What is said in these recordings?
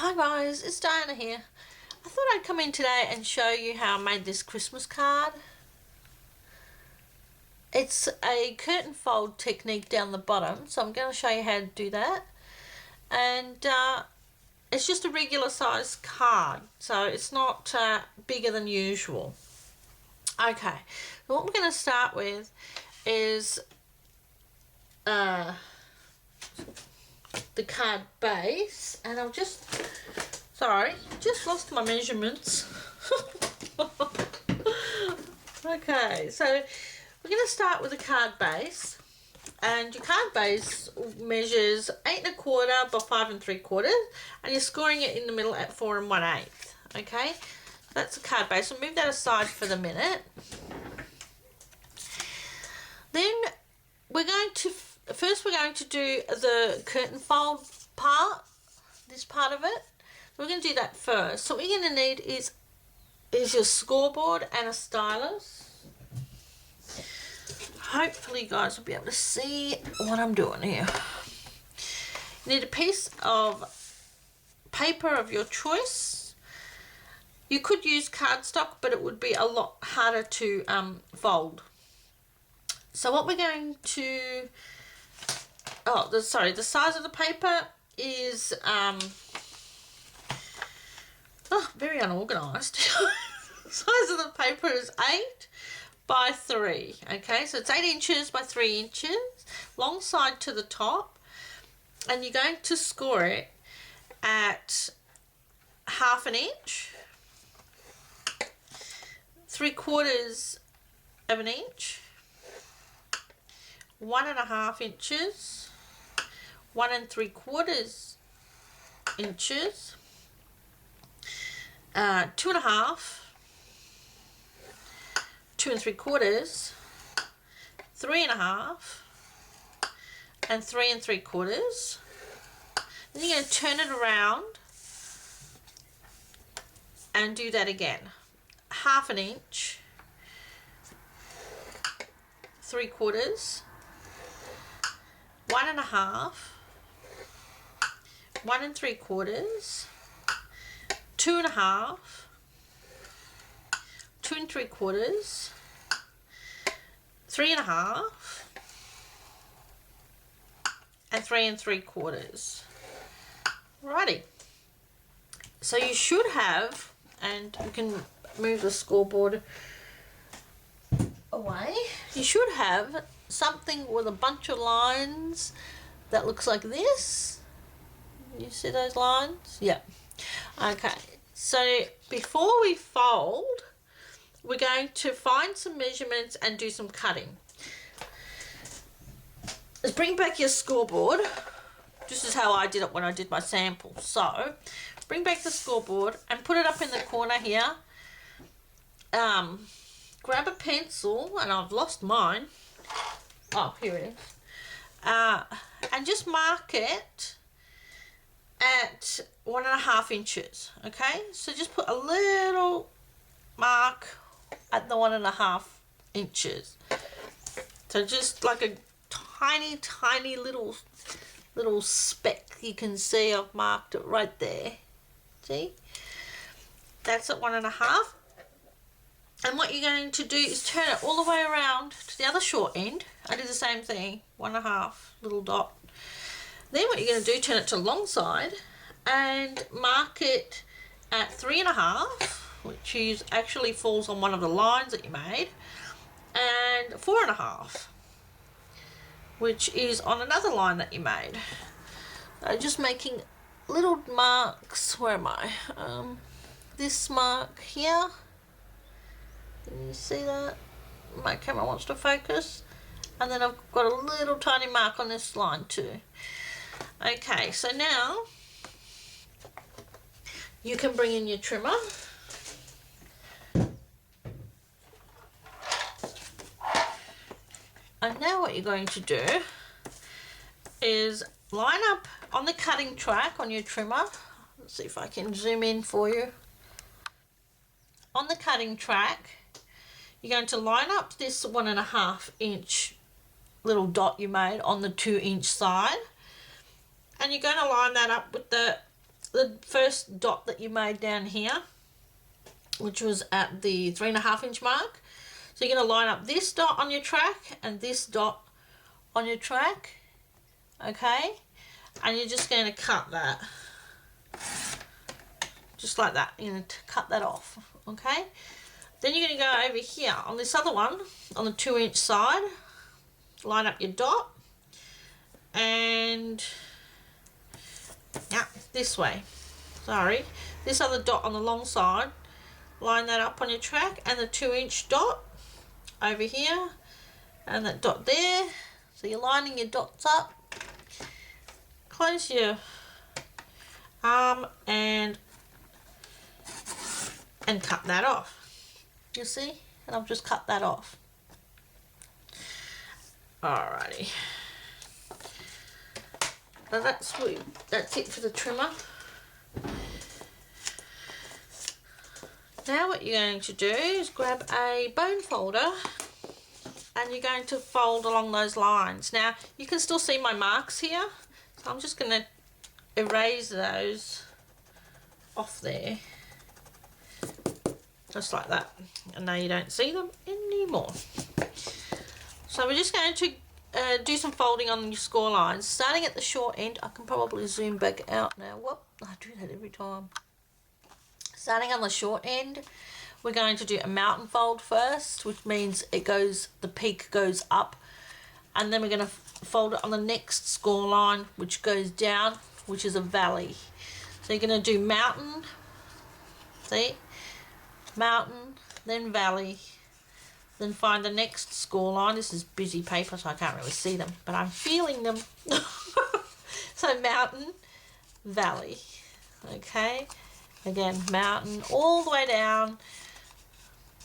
Hi guys, it's Diana here. I thought I'd come in today and show you how I made this Christmas card. It's a curtain fold technique down the bottom, so I'm going to show you how to do that. And it's just a regular size card, so it's not bigger than usual. Okay, so what we're going to start with is the card base, and I'll just lost my measurements. Okay, so we're going to start with the card base, and your card base measures 8 1/4 by 5 3/4, and you're scoring it in the middle at 4 1/8. Okay, that's the card base. We'll move that aside for the minute. Then we're going to do the curtain fold part, this part of it. So we're going to do that first. So what you're going to need is your scoreboard and a stylus. Hopefully you guys will be able to see what I'm doing here. You need a piece of paper of your choice. You could use cardstock, but it would be a lot harder to fold. So what we're going to, the size of the paper is very unorganized. Size of the paper is 8 by 3. Okay, so it's 8 inches by 3 inches, long side to the top, and you're going to score it at 1/2 inch, 3/4 of an inch, 1 1/2 inches, 1 3/4 inches, 2 1/2, 2 3/4, 3 1/2, and 3 3/4. Then you're going to turn it around and do that again. 1/2 inch, 3/4, 1 1/2, 1 3/4, 2 1/2, 2 3/4, 3 1/2, and 3 3/4. Righty. So you should have, and you can move the scoreboard away, you should have something with a bunch of lines that looks like this. You see those lines? Yeah. Okay, so before we fold, we're going to find some measurements and do some cutting. Let's bring back your scoreboard. This is how I did it when I did my sample. So bring back the scoreboard and put it up in the corner here. Grab a pencil, and I've lost mine. Oh, here it is. And just mark it at 1 1/2 inches. Okay, so just put a little mark at the 1 1/2 inches. So just like a tiny little speck. You can see I've marked it right there. See? That's at 1 1/2. And what you're going to do is turn it all the way around to the other short end. I did the same thing, 1 1/2 little dot. Then what you're going to do, turn it to the long side and mark it at 3 1/2, which is actually falls on one of the lines that you made, and 4 1/2, which is on another line that you made. Just making little marks. Where am I? This mark here. Can you see that? My camera wants to focus. And then I've got a little tiny mark on this line too. Okay, so now you can bring in your trimmer. And now what you're going to do is line up on the cutting track on your trimmer. Let's see if I can zoom in for you. On the cutting track, you're going to line up this 1 1/2 inch little dot you made on the 2 inch side, and you're going to line that up with the the first dot that you made down here, which was at the 3.5 inch mark. So you're going to line up this dot on your track and this dot on your track, okay? And you're just going to cut that, just like that. You're going to cut that off, okay? Then you're going to go over here on this other one, on the 2 inch side, line up your dot, and yeah, this way, sorry, this other dot on the long side, line that up on your track, and the 2 inch dot over here, and that dot there. So you're lining your dots up, close your arm, and cut that off. You see? And I've just cut that off. Alrighty. So that's it for the trimmer. Now what you're going to do is grab a bone folder and you're going to fold along those lines. Now you can still see my marks here, so I'm just going to erase those off there. Just like that. And now you don't see them anymore. So we're just going to do some folding on your score lines. Starting at the short end, I can probably zoom back out now. Whoop, I do that every time. Starting on the short end, we're going to do a mountain fold first, which means the peak goes up. And then we're going to fold it on the next score line, which goes down, which is a valley. So you're going to do mountain, see? Mountain, then valley, then find the next score line. This is busy paper, so I can't really see them, but I'm feeling them. So mountain, valley, okay? Again, mountain all the way down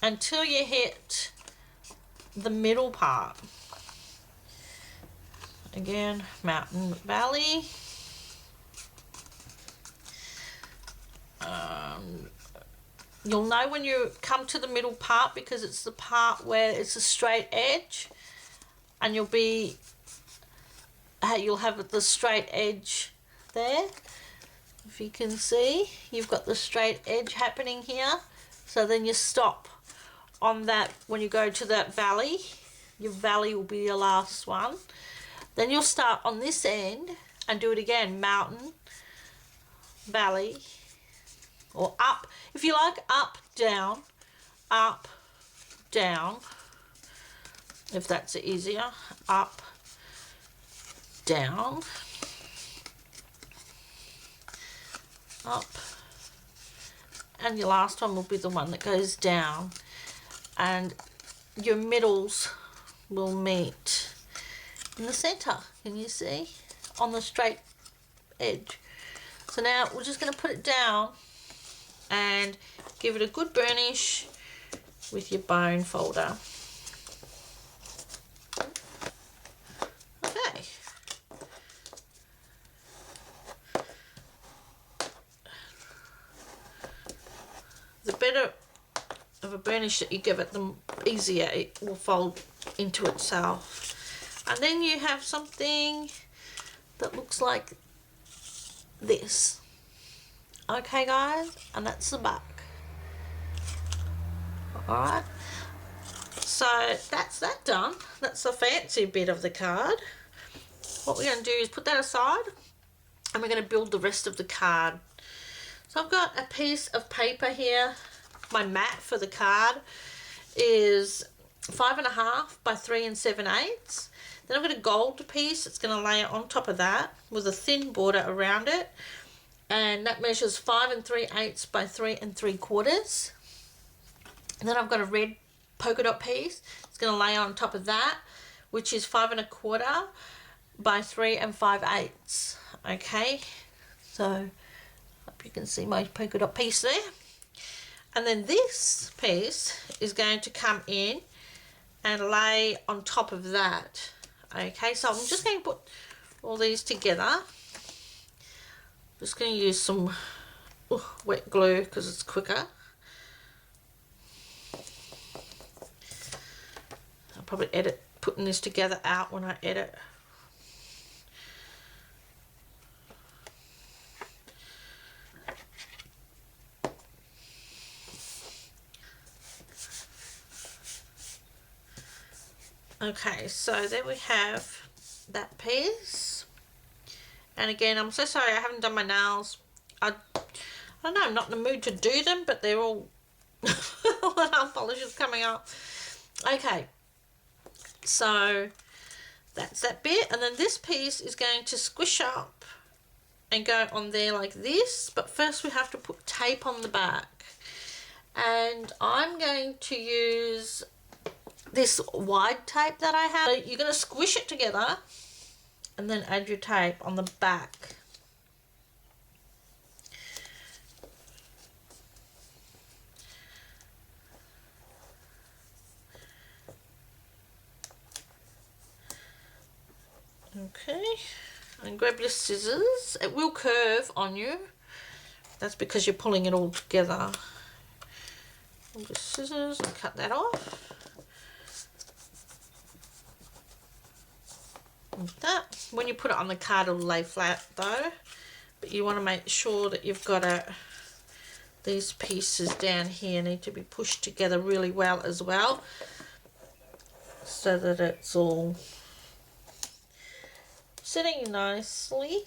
until you hit the middle part. Again, mountain, valley. You'll know when you come to the middle part because it's the part where it's a straight edge, and you'll have the straight edge there. If you can see, you've got the straight edge happening here. So then you stop on that when you go to that valley. Your valley will be your last one. Then you'll start on this end and do it again, mountain, valley, or up. If you like, up, down, if that's easier, up, down, up, and your last one will be the one that goes down, and your middles will meet in the center. Can you see? On the straight edge. So now we're just going to put it down and give it a good burnish with your bone folder. Okay. The better of a burnish that you give it, the easier it will fold into itself. And then you have something that looks like this. Okay guys, and that's the back. Alright, so that's that done. That's the fancy bit of the card. What we're going to do is put that aside and we're going to build the rest of the card. So I've got a piece of paper here. My mat for the card is 5.5 by 3 7/8. Then I've got a gold piece that's going to lay on top of that with a thin border around it. And that measures 5 3/8 by 3 3/4. And then I've got a red polka dot piece. It's going to lay on top of that, which is 5 1/4 by 3 5/8. Okay, so hope you can see my polka dot piece there. And then this piece is going to come in and lay on top of that. Okay, so I'm just going to put all these together. Just going to use some wet glue because it's quicker. I'll probably edit putting this together out when I edit. Okay, so there we have that piece. And again, I'm so sorry I haven't done my nails. I don't know, I'm not in the mood to do them, but they're all the nail polish is coming up. Okay, so that's that bit, and then this piece is going to squish up and go on there like this, but first we have to put tape on the back, and I'm going to use this wide tape that I have. So you're going to squish it together and then add your tape on the back. Okay, and grab your scissors. It will curve on you. That's because you're pulling it all together. Grab your scissors and cut that off. Like that. When you put it on the card, it'll lay flat though. But you want to make sure that you've got these pieces down here need to be pushed together really well as well, so that it's all sitting nicely.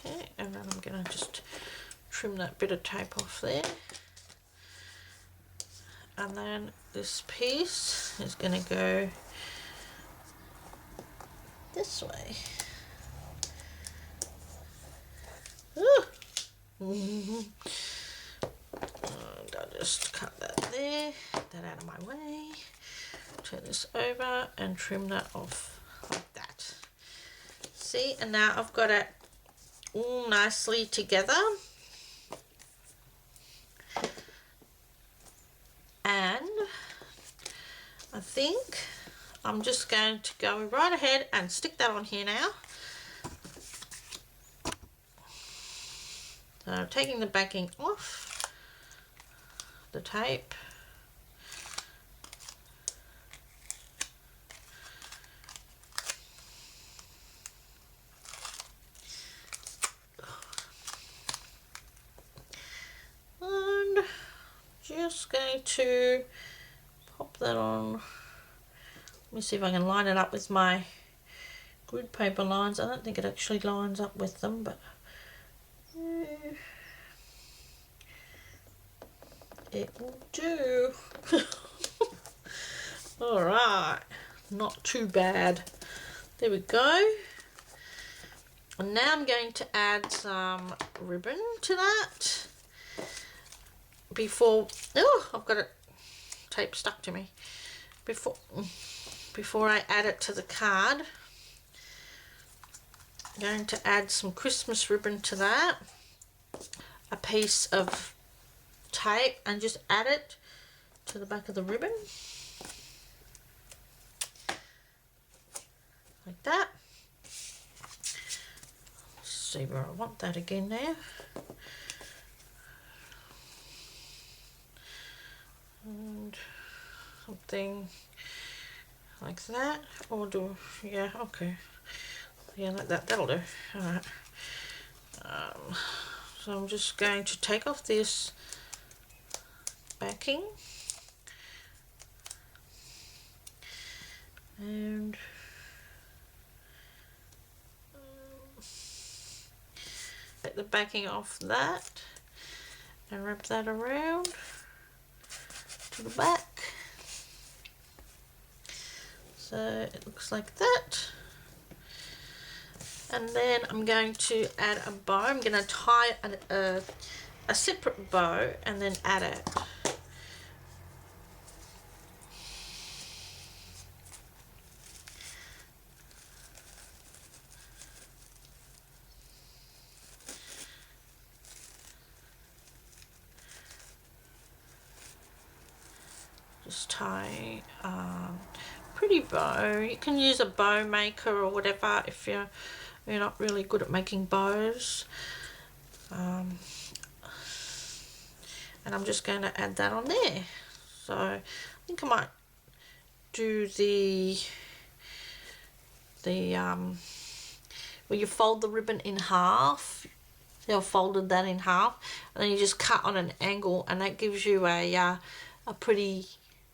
Okay, and then I'm going to just trim that bit of tape off there. And then this piece is going to go this way. And I'll just cut that there, get that out of my way, turn this over and trim that off like that. See, and now I've got it all nicely together. And I think I'm just going to go right ahead and stick that on here now. So I'm taking the backing off the tape. And just going to pop that on. Let me see if I can line it up with my grid paper lines. I don't think it actually lines up with them, but it will do. Alright, not too bad. There we go. And now I'm going to add some ribbon to that. Before, oh, I've got it tape stuck to me. Before I add it to the card, I'm going to add some Christmas ribbon to that. A piece of tape and just add it to the back of the ribbon. Like that. Let's see where I want that again now. And something like that, or do, yeah, okay, yeah, like that, that'll do. Alright, so I'm just going to take off this backing and take the backing off that and wrap that around to the back. So it looks like that. And then I'm going to add a bow. I'm going to tie a separate bow and then add it. Just tie pretty bow. You can use a bow maker or whatever if you're not really good at making bows. And I'm just going to add that on there. So I think I might do the where you fold the ribbon in half. See, I've folded that in half, and then you just cut on an angle, and that gives you a pretty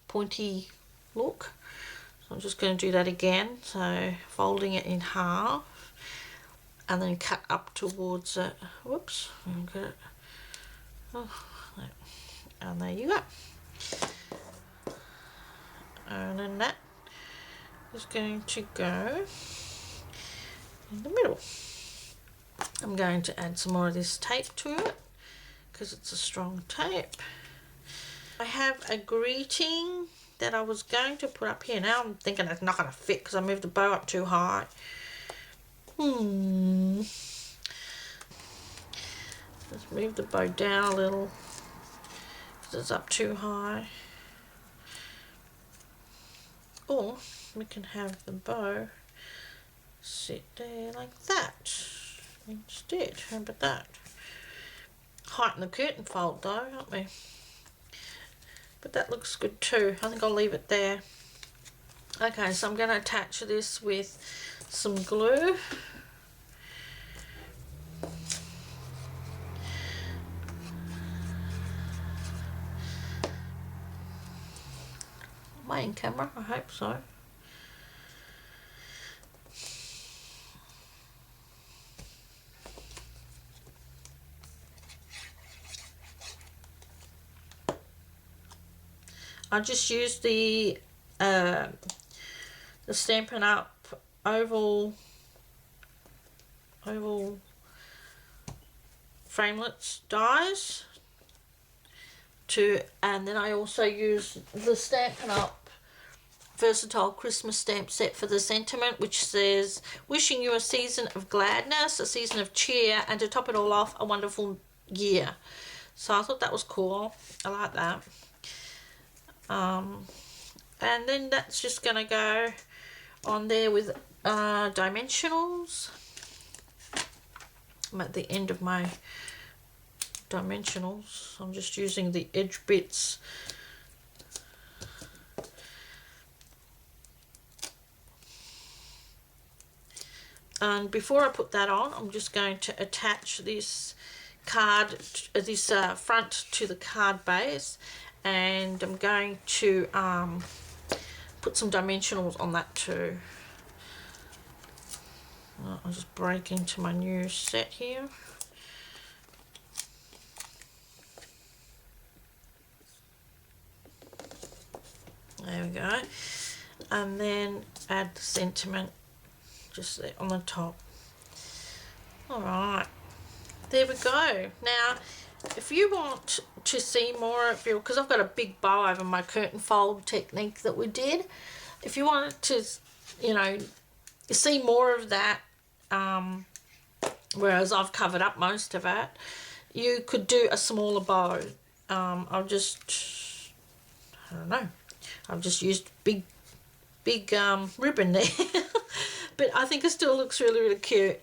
pointy look. So I'm just going to do that again. So folding it in half, and then cut up towards it. Whoops, get it. Oh, and there you go. And then that is going to go in the middle. I'm going to add some more of this tape to it because it's a strong tape. I have a greeting that I was going to put up here. Now I'm thinking it's not going to fit because I moved the bow up too high. Just move the bow down a little because it's up too high. Or we can have the bow sit there like that instead. How about that? Heighten the curtain fold though, aren't we? But that looks good too. I think I'll leave it there. Okay, so I'm going to attach this with some glue. Am I in camera? I hope so. I just used the Stampin' Up oval framelits dies and then I also used the Stampin' Up versatile Christmas stamp set for the sentiment, which says wishing you a season of gladness, a season of cheer, and to top it all off, a wonderful year. So I thought that was cool. I like that. And then that's just going to go on there with dimensionals. I'm at the end of my dimensionals. I'm just using the edge bits. And before I put that on, I'm just going to attach this card, this front to the card base, and I'm going to put some dimensionals on that too. I'll just break into my new set here. There we go. And then add the sentiment just there on the top. Alright, there we go. Now if you want to see more of your, because I've got a big bow over my curtain fold technique that we did, if you wanted to, you know, see more of that, whereas I've covered up most of it, you could do a smaller bow. I don't know, I've just used big ribbon there but I think it still looks really cute.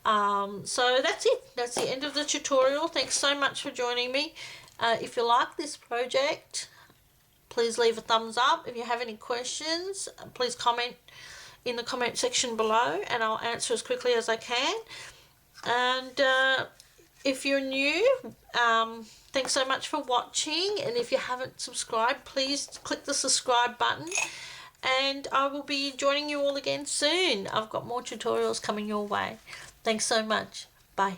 So that's it. That's the end of the tutorial. Thanks so much for joining me. If you like this project, please leave a thumbs up. If you have any questions, please comment in the comment section below and I'll answer as quickly as I can. And if you're new, thanks so much for watching, and if you haven't subscribed, please click the subscribe button, and I will be joining you all again soon. I've got more tutorials coming your way. Thanks so much. Bye.